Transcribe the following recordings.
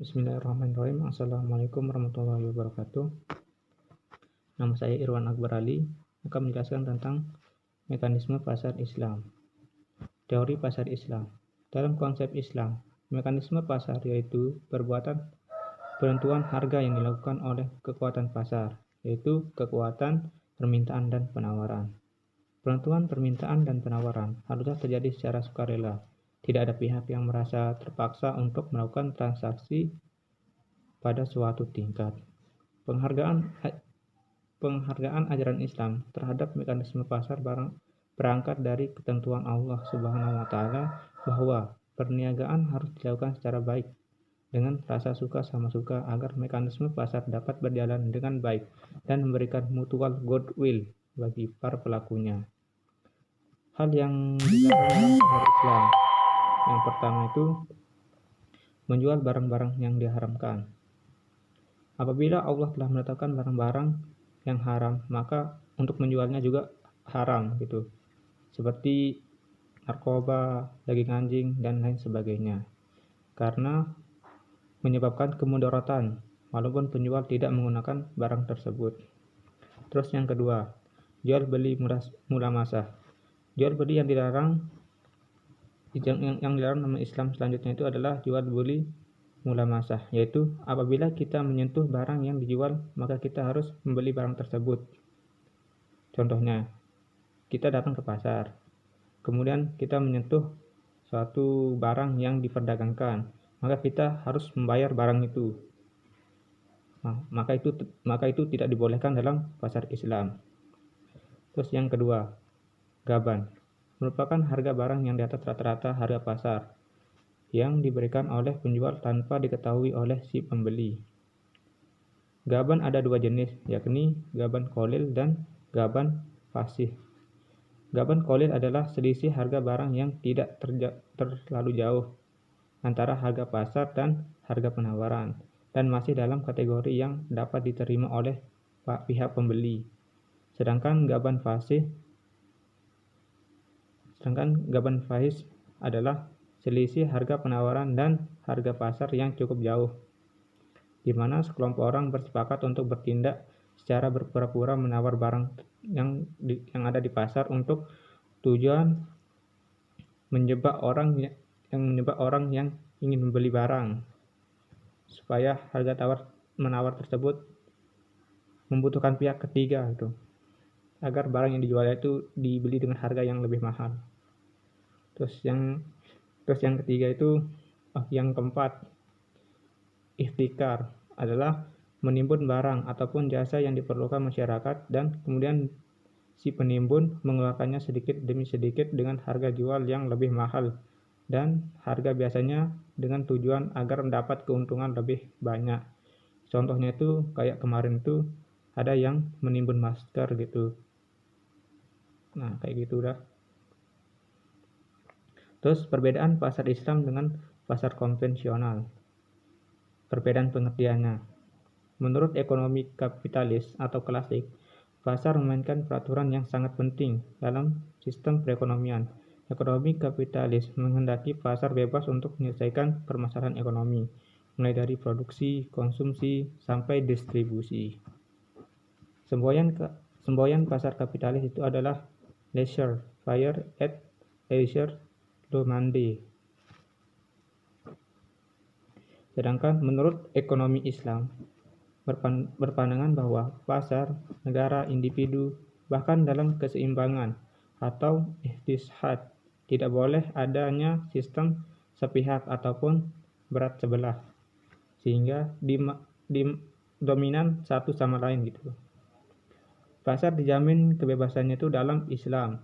Bismillahirrahmanirrahim. Assalamualaikum warahmatullahi wabarakatuh. Nama saya Irwan Akbar Ali, akan menjelaskan tentang mekanisme pasar Islam. Teori pasar Islam. Dalam konsep Islam, mekanisme pasar yaitu penentuan harga yang dilakukan oleh kekuatan pasar, yaitu kekuatan permintaan dan penawaran. Penentuan permintaan dan penawaran haruslah terjadi secara sukarela. Tidak ada pihak yang merasa terpaksa untuk melakukan transaksi pada suatu tingkat. Penghargaan ajaran Islam terhadap mekanisme pasar berangkat dari ketentuan Allah Subhanahu wa taala bahwa perniagaan harus dilakukan secara baik dengan rasa suka sama suka agar mekanisme pasar dapat berjalan dengan baik dan memberikan mutual goodwill bagi para pelakunya. Hal yang dilarang dalam pasar Islam. Yang pertama itu menjual barang-barang yang diharamkan. Apabila Allah telah menetapkan barang-barang yang haram, maka untuk menjualnya juga haram gitu. Seperti narkoba, daging anjing dan lain sebagainya. Karena menyebabkan kemudaratan walaupun penjual tidak menggunakan barang tersebut. Terus yang kedua, jual beli mulamasah. Jual beli yang dilarang dalam Islam selanjutnya itu adalah jual beli mulamasah, yaitu apabila kita menyentuh barang yang dijual maka kita harus membeli barang tersebut. Contohnya, kita datang ke pasar, kemudian kita menyentuh suatu barang yang diperdagangkan, maka kita harus membayar barang itu. Maka itu tidak dibolehkan dalam pasar Islam. Terus yang kedua, gaban merupakan harga barang yang di atas rata-rata harga pasar yang diberikan oleh penjual tanpa diketahui oleh si pembeli. Gaban ada dua jenis, yakni gaban kolil dan gaban fasih. Gaban kolil adalah selisih harga barang yang tidak terlalu jauh antara harga pasar dan harga penawaran, dan masih dalam kategori yang dapat diterima oleh pihak pembeli. Sedangkan gaban fasih adalah selisih harga penawaran dan harga pasar yang cukup jauh, di mana sekelompok orang bersepakat untuk bertindak secara berpura-pura menawar barang yang ada di pasar untuk tujuan menjebak orang yang ingin membeli barang, supaya harga menawar tersebut membutuhkan pihak ketiga gitu, agar barang yang dijual itu dibeli dengan harga yang lebih mahal. Terus yang ketiga itu yang keempat, ihtikar adalah menimbun barang ataupun jasa yang diperlukan masyarakat dan kemudian si penimbun mengeluarkannya sedikit demi sedikit dengan harga jual yang lebih mahal dan harga biasanya dengan tujuan agar mendapat keuntungan lebih banyak. Contohnya itu kayak kemarin itu ada yang menimbun masker gitu. Nah, kayak gitu udah. Terus perbedaan pasar Islam dengan pasar konvensional. Perbedaan pengertiannya. Menurut ekonomi kapitalis atau klasik, pasar memainkan peraturan yang sangat penting dalam sistem perekonomian. Ekonomi kapitalis menghendaki pasar bebas untuk menyelesaikan permasalahan ekonomi, mulai dari produksi, konsumsi, sampai distribusi. Semboyan pasar kapitalis itu adalah leisure faire et leisure demande. Sedangkan menurut ekonomi Islam berpandangan bahwa pasar, negara, individu, bahkan dalam keseimbangan atau ihtishad tidak boleh adanya sistem sepihak ataupun berat sebelah, sehingga dominan satu sama lain gitu. Pasar dijamin kebebasannya itu dalam Islam.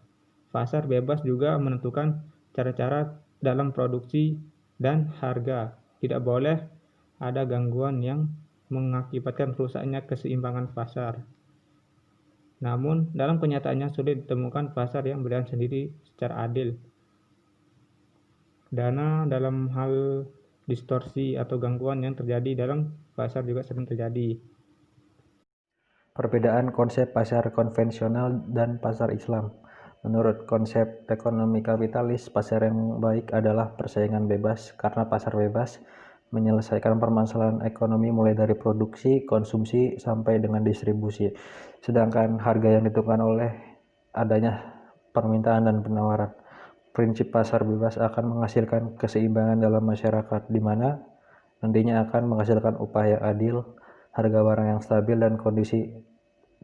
Pasar bebas juga menentukan cara-cara dalam produksi dan harga. Tidak boleh ada gangguan yang mengakibatkan rusaknya keseimbangan pasar. Namun, dalam kenyataannya sulit ditemukan pasar yang berjalan sendiri secara adil. Dalam hal distorsi atau gangguan yang terjadi dalam pasar juga sering terjadi. Perbedaan konsep pasar konvensional dan pasar Islam. Menurut konsep ekonomi kapitalis, pasar yang baik adalah persaingan bebas. Karena pasar bebas, menyelesaikan permasalahan ekonomi mulai dari produksi, konsumsi, sampai dengan distribusi. Sedangkan harga yang ditentukan oleh adanya permintaan dan penawaran. Prinsip pasar bebas akan menghasilkan keseimbangan dalam masyarakat, di mana nantinya akan menghasilkan upah yang adil, harga barang yang stabil, dan kondisi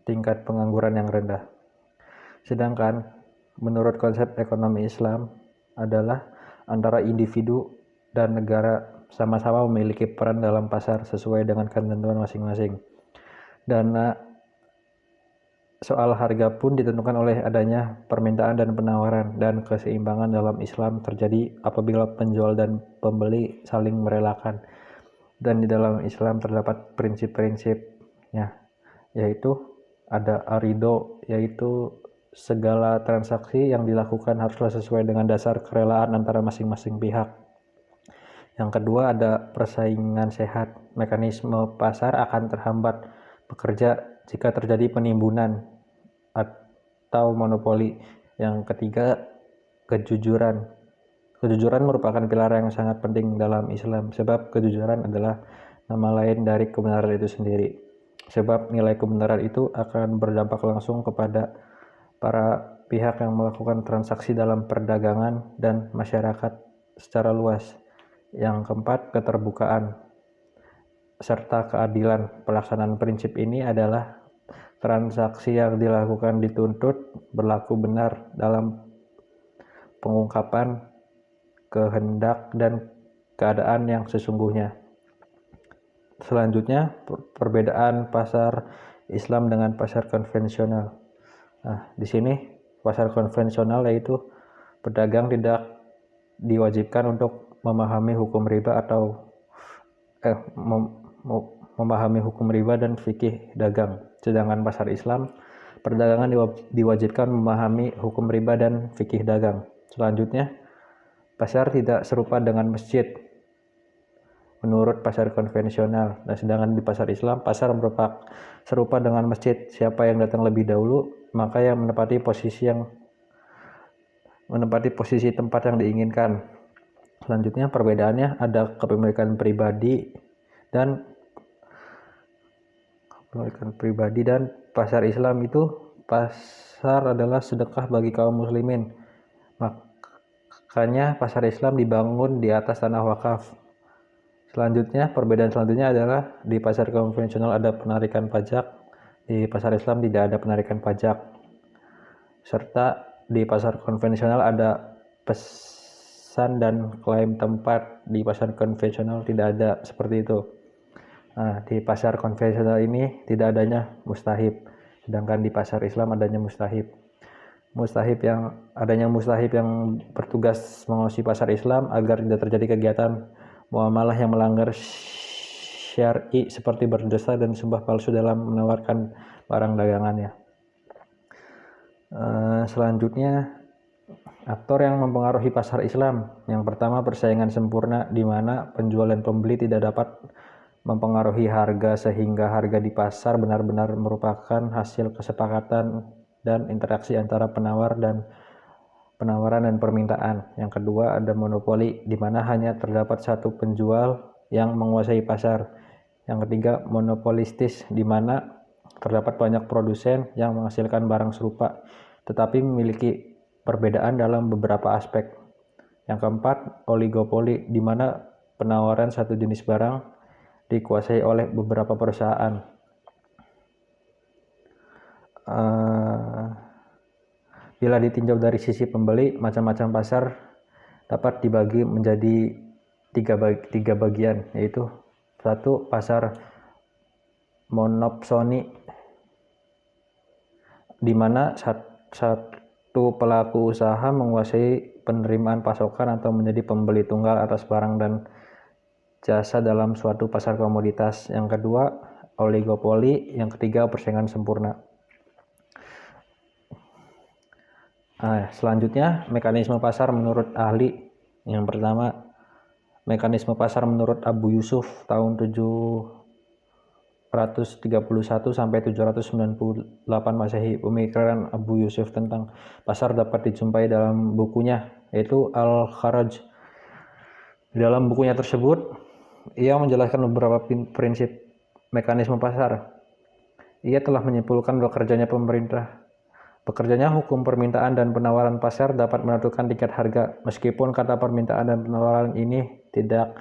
tingkat pengangguran yang rendah. Sedangkan menurut konsep ekonomi Islam adalah antara individu dan negara sama-sama memiliki peran dalam pasar sesuai dengan ketentuan masing-masing. Dan soal harga pun ditentukan oleh adanya permintaan dan penawaran, dan keseimbangan dalam Islam terjadi apabila penjual dan pembeli saling merelakan. Dan di dalam Islam terdapat prinsip-prinsipnya, yaitu ada arido, yaitu segala transaksi yang dilakukan haruslah sesuai dengan dasar kerelaan antara masing-masing pihak. Yang kedua ada persaingan sehat. Mekanisme pasar akan terhambat bekerja jika terjadi penimbunan atau monopoli. Yang ketiga, kejujuran. Kejujuran merupakan pilar yang sangat penting dalam Islam, sebab kejujuran adalah nama lain dari kebenaran itu sendiri. Sebab nilai kebenaran itu akan berdampak langsung kepada para pihak yang melakukan transaksi dalam perdagangan dan masyarakat secara luas. Yang keempat, keterbukaan serta keadilan. Pelaksanaan prinsip ini adalah transaksi yang dilakukan dituntut berlaku benar dalam pengungkapan kehendak dan keadaan yang sesungguhnya. Selanjutnya, perbedaan pasar Islam dengan pasar konvensional. Nah, di sini pasar konvensional yaitu pedagang tidak diwajibkan untuk memahami hukum riba atau memahami hukum riba dan fikih dagang. Sedangkan pasar Islam, perdagangan diwajibkan memahami hukum riba dan fikih dagang. Selanjutnya, pasar tidak serupa dengan masjid menurut pasar konvensional. Nah, sedangkan di pasar Islam, pasar merupakan serupa dengan masjid. Siapa yang datang lebih dahulu, maka yang menempati posisi tempat yang diinginkan. Selanjutnya, perbedaannya ada kepemilikan pribadi dan pasar Islam itu pasar adalah sedekah bagi kaum muslimin. Makanya pasar Islam dibangun di atas tanah wakaf. Selanjutnya, perbedaan selanjutnya adalah di pasar konvensional ada penarikan pajak, di pasar Islam tidak ada penarikan pajak. Serta di pasar konvensional ada pesan dan klaim tempat, di pasar konvensional tidak ada seperti itu. Nah, di pasar konvensional ini tidak adanya mustahib, sedangkan di pasar Islam adanya mustahib. Mustahib yang bertugas mengawasi pasar Islam agar tidak terjadi kegiatan muamalah yang melanggar syar'i seperti berdusta dan sumpah palsu dalam menawarkan barang dagangannya. Selanjutnya, aktor yang mempengaruhi pasar Islam. Yang pertama, persaingan sempurna, di mana penjual dan pembeli tidak dapat mempengaruhi harga sehingga harga di pasar benar-benar merupakan hasil kesepakatan dan interaksi antara penawaran dan permintaan. Yang kedua, ada monopoli, di mana hanya terdapat satu penjual yang menguasai pasar. Yang ketiga, monopolistis, di mana terdapat banyak produsen yang menghasilkan barang serupa, tetapi memiliki perbedaan dalam beberapa aspek. Yang keempat, oligopoli, di mana penawaran satu jenis barang dikuasai oleh beberapa perusahaan. Bila ditinjau dari sisi pembeli, macam-macam pasar dapat dibagi menjadi tiga bagian, yaitu satu, pasar monopsoni, di mana satu pelaku usaha menguasai penerimaan pasokan atau menjadi pembeli tunggal atas barang dan jasa dalam suatu pasar komoditas. Yang kedua, oligopoli. Yang ketiga, persaingan sempurna. Selanjutnya, mekanisme pasar menurut ahli. Yang pertama, mekanisme pasar menurut Abu Yusuf tahun 731 sampai 798 Masehi. Pemikiran Abu Yusuf tentang pasar dapat dijumpai dalam bukunya, yaitu Al-Kharaj. Di dalam bukunya tersebut, ia menjelaskan beberapa prinsip mekanisme pasar. Ia telah menyimpulkan bekerjanya hukum permintaan dan penawaran pasar dapat menentukan tingkat harga, meskipun kata permintaan dan penawaran ini tidak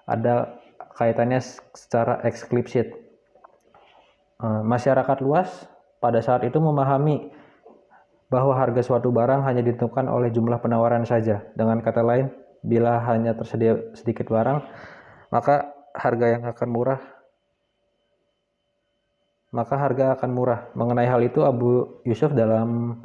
ada kaitannya secara eksplisit. Masyarakat luas pada saat itu memahami bahwa harga suatu barang hanya ditentukan oleh jumlah penawaran saja. Dengan kata lain, bila hanya tersedia sedikit barang, maka harga akan murah. Mengenai hal itu, Abu Yusuf dalam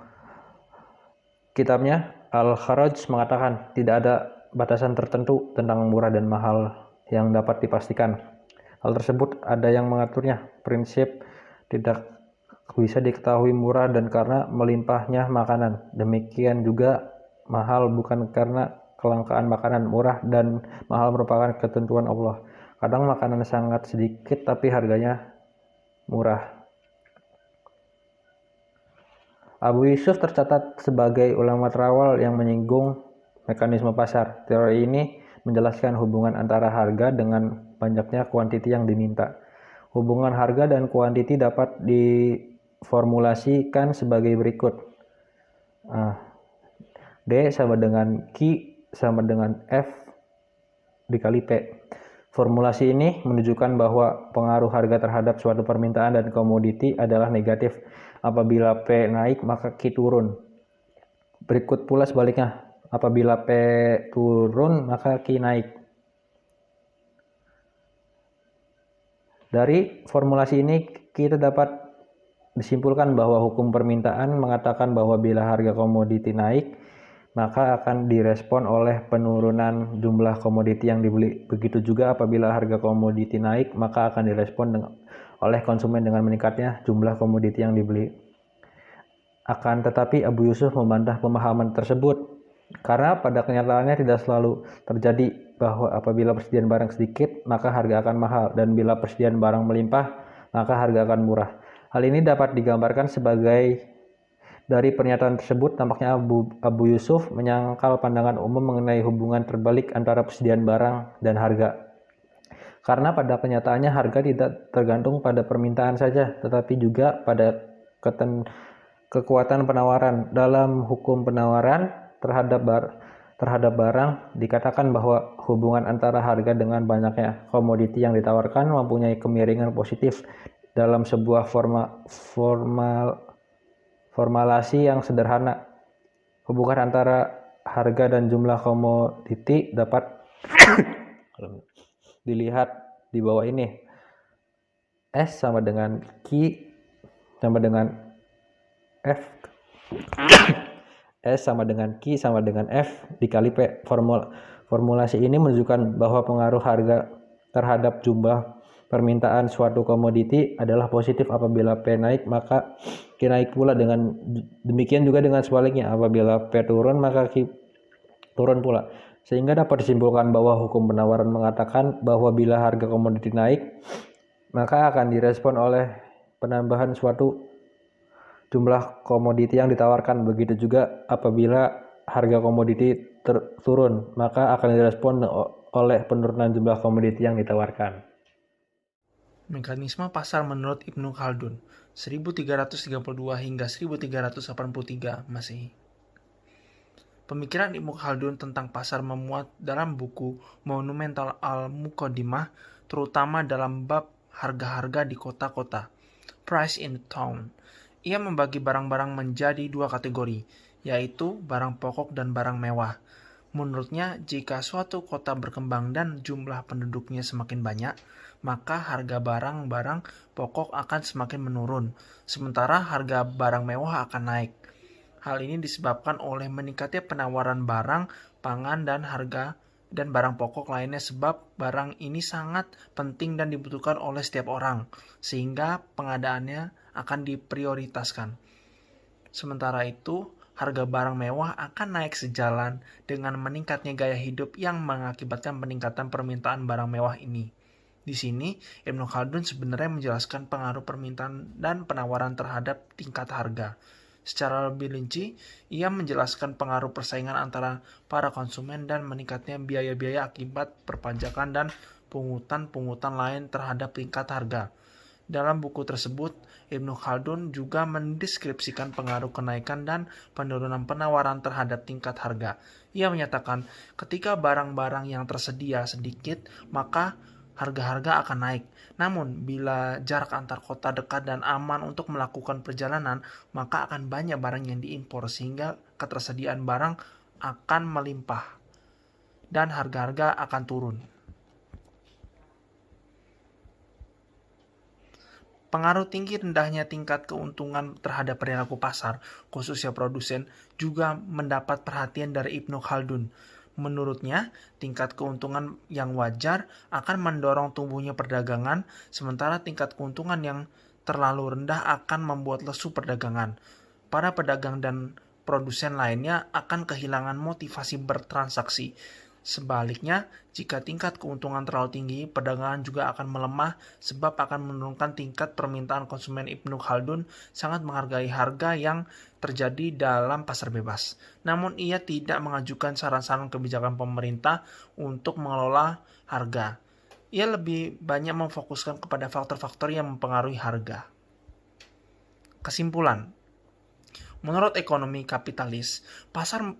kitabnya Al-Kharaj mengatakan tidak ada batasan tertentu tentang murah dan mahal yang dapat dipastikan. Hal tersebut ada yang mengaturnya. Prinsip tidak bisa diketahui murah dan karena melimpahnya makanan. Demikian juga mahal bukan karena kelangkaan makanan. Murah dan mahal merupakan ketentuan Allah. Kadang makanan sangat sedikit tapi harganya murah. Abu Yusuf tercatat sebagai ulama terawal yang menyinggung mekanisme pasar. Teori ini menjelaskan hubungan antara harga dengan banyaknya kuantiti yang diminta. Hubungan harga dan kuantiti dapat diformulasikan sebagai berikut. D sama dengan Q sama dengan F dikali P. Formulasi ini menunjukkan bahwa pengaruh harga terhadap suatu permintaan dan komoditi adalah negatif. Apabila P naik, maka Q turun. Berikut pula sebaliknya. Apabila P turun, maka Q naik. Dari formulasi ini, kita dapat disimpulkan bahwa hukum permintaan mengatakan bahwa bila harga komoditi naik, maka akan direspon oleh penurunan jumlah komoditi yang dibeli. Begitu juga apabila harga komoditi naik, maka akan direspon oleh konsumen dengan meningkatnya jumlah komoditi yang dibeli. Akan tetapi Abu Yusuf membantah pemahaman tersebut, karena pada kenyataannya tidak selalu terjadi bahwa apabila persediaan barang sedikit, maka harga akan mahal, dan bila persediaan barang melimpah, maka harga akan murah. Hal ini dapat digambarkan sebagai dari pernyataan tersebut, tampaknya Abu Yusuf menyangkal pandangan umum mengenai hubungan terbalik antara persediaan barang dan harga. Karena pada kenyataannya harga tidak tergantung pada permintaan saja, tetapi juga pada kekuatan penawaran. Dalam hukum penawaran terhadap barang, dikatakan bahwa hubungan antara harga dengan banyaknya komoditi yang ditawarkan mempunyai kemiringan positif. Dalam sebuah formulasi yang sederhana, hubungan antara harga dan jumlah komoditi dapat dilihat di bawah ini. S sama dengan Q sama dengan F. S sama dengan Q sama dengan F dikali P. Formulasi ini menunjukkan bahwa pengaruh harga terhadap jumlah permintaan suatu komoditi adalah positif. Apabila P naik, maka Q naik pula. Dengan demikian juga dengan sebaliknya, apabila P turun, maka Q turun pula. Sehingga dapat disimpulkan bahwa hukum penawaran mengatakan bahwa bila harga komoditi naik, maka akan direspon oleh penambahan suatu jumlah komoditi yang ditawarkan. Begitu juga apabila harga komoditi turun, maka akan direspon oleh penurunan jumlah komoditi yang ditawarkan. Mekanisme pasar menurut Ibnu Khaldun, 1332 hingga 1383 Masehi. Pemikiran Ibnu Khaldun tentang pasar memuat dalam buku monumental Al-Muqaddimah, terutama dalam bab harga-harga di kota-kota, Price in Town. Ia membagi barang-barang menjadi dua kategori, yaitu barang pokok dan barang mewah. Menurutnya, jika suatu kota berkembang dan jumlah penduduknya semakin banyak, maka harga barang-barang pokok akan semakin menurun, sementara harga barang mewah akan naik. Hal ini disebabkan oleh meningkatnya penawaran barang, pangan, dan harga dan barang pokok lainnya, sebab barang ini sangat penting dan dibutuhkan oleh setiap orang, sehingga pengadaannya akan diprioritaskan. Sementara itu, harga barang mewah akan naik sejalan dengan meningkatnya gaya hidup yang mengakibatkan peningkatan permintaan barang mewah ini. Di sini, Ibnu Khaldun sebenarnya menjelaskan pengaruh permintaan dan penawaran terhadap tingkat harga. Secara lebih rinci, ia menjelaskan pengaruh persaingan antara para konsumen dan meningkatnya biaya-biaya akibat perpajakan dan pungutan-pungutan lain terhadap tingkat harga. Dalam buku tersebut, Ibnu Khaldun juga mendeskripsikan pengaruh kenaikan dan penurunan penawaran terhadap tingkat harga. Ia menyatakan, ketika barang-barang yang tersedia sedikit, maka harga-harga akan naik. Namun, bila jarak antar kota dekat dan aman untuk melakukan perjalanan, maka akan banyak barang yang diimpor sehingga ketersediaan barang akan melimpah dan harga-harga akan turun. Pengaruh tinggi rendahnya tingkat keuntungan terhadap perilaku pasar, khususnya produsen, juga mendapat perhatian dari Ibnu Khaldun. Menurutnya, tingkat keuntungan yang wajar akan mendorong tumbuhnya perdagangan, sementara tingkat keuntungan yang terlalu rendah akan membuat lesu perdagangan. Para pedagang dan produsen lainnya akan kehilangan motivasi bertransaksi. Sebaliknya, jika tingkat keuntungan terlalu tinggi, perdagangan juga akan melemah sebab akan menurunkan tingkat permintaan konsumen. Ibnu Khaldun sangat menghargai harga yang terjadi dalam pasar bebas. Namun ia tidak mengajukan saran-saran kebijakan pemerintah untuk mengelola harga. Ia lebih banyak memfokuskan kepada faktor-faktor yang mempengaruhi harga. Kesimpulan, menurut ekonomi kapitalis, pasar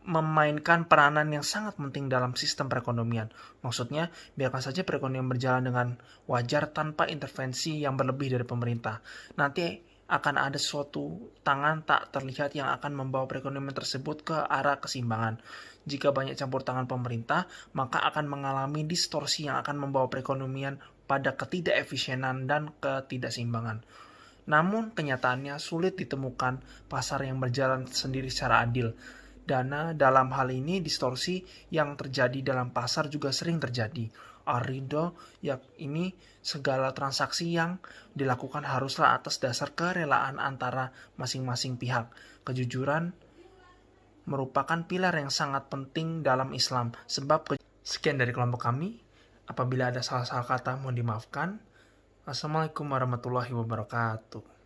memainkan peranan yang sangat penting dalam sistem perekonomian. Maksudnya, biarkan saja perekonomian berjalan dengan wajar tanpa intervensi yang berlebih dari pemerintah. Nanti akan ada suatu tangan tak terlihat yang akan membawa perekonomian tersebut ke arah keseimbangan. Jika banyak campur tangan pemerintah, maka akan mengalami distorsi yang akan membawa perekonomian pada ketidakefisienan dan ketidakseimbangan. Namun, kenyataannya sulit ditemukan pasar yang berjalan sendiri secara adil. Dalam hal ini, distorsi yang terjadi dalam pasar juga sering terjadi. Ar-ridho, yakni segala transaksi yang dilakukan haruslah atas dasar kerelaan antara masing-masing pihak. Kejujuran merupakan pilar yang sangat penting dalam Islam. Sekian dari kelompok kami. Apabila ada salah-salah kata, mohon dimaafkan. Assalamualaikum warahmatullahi wabarakatuh.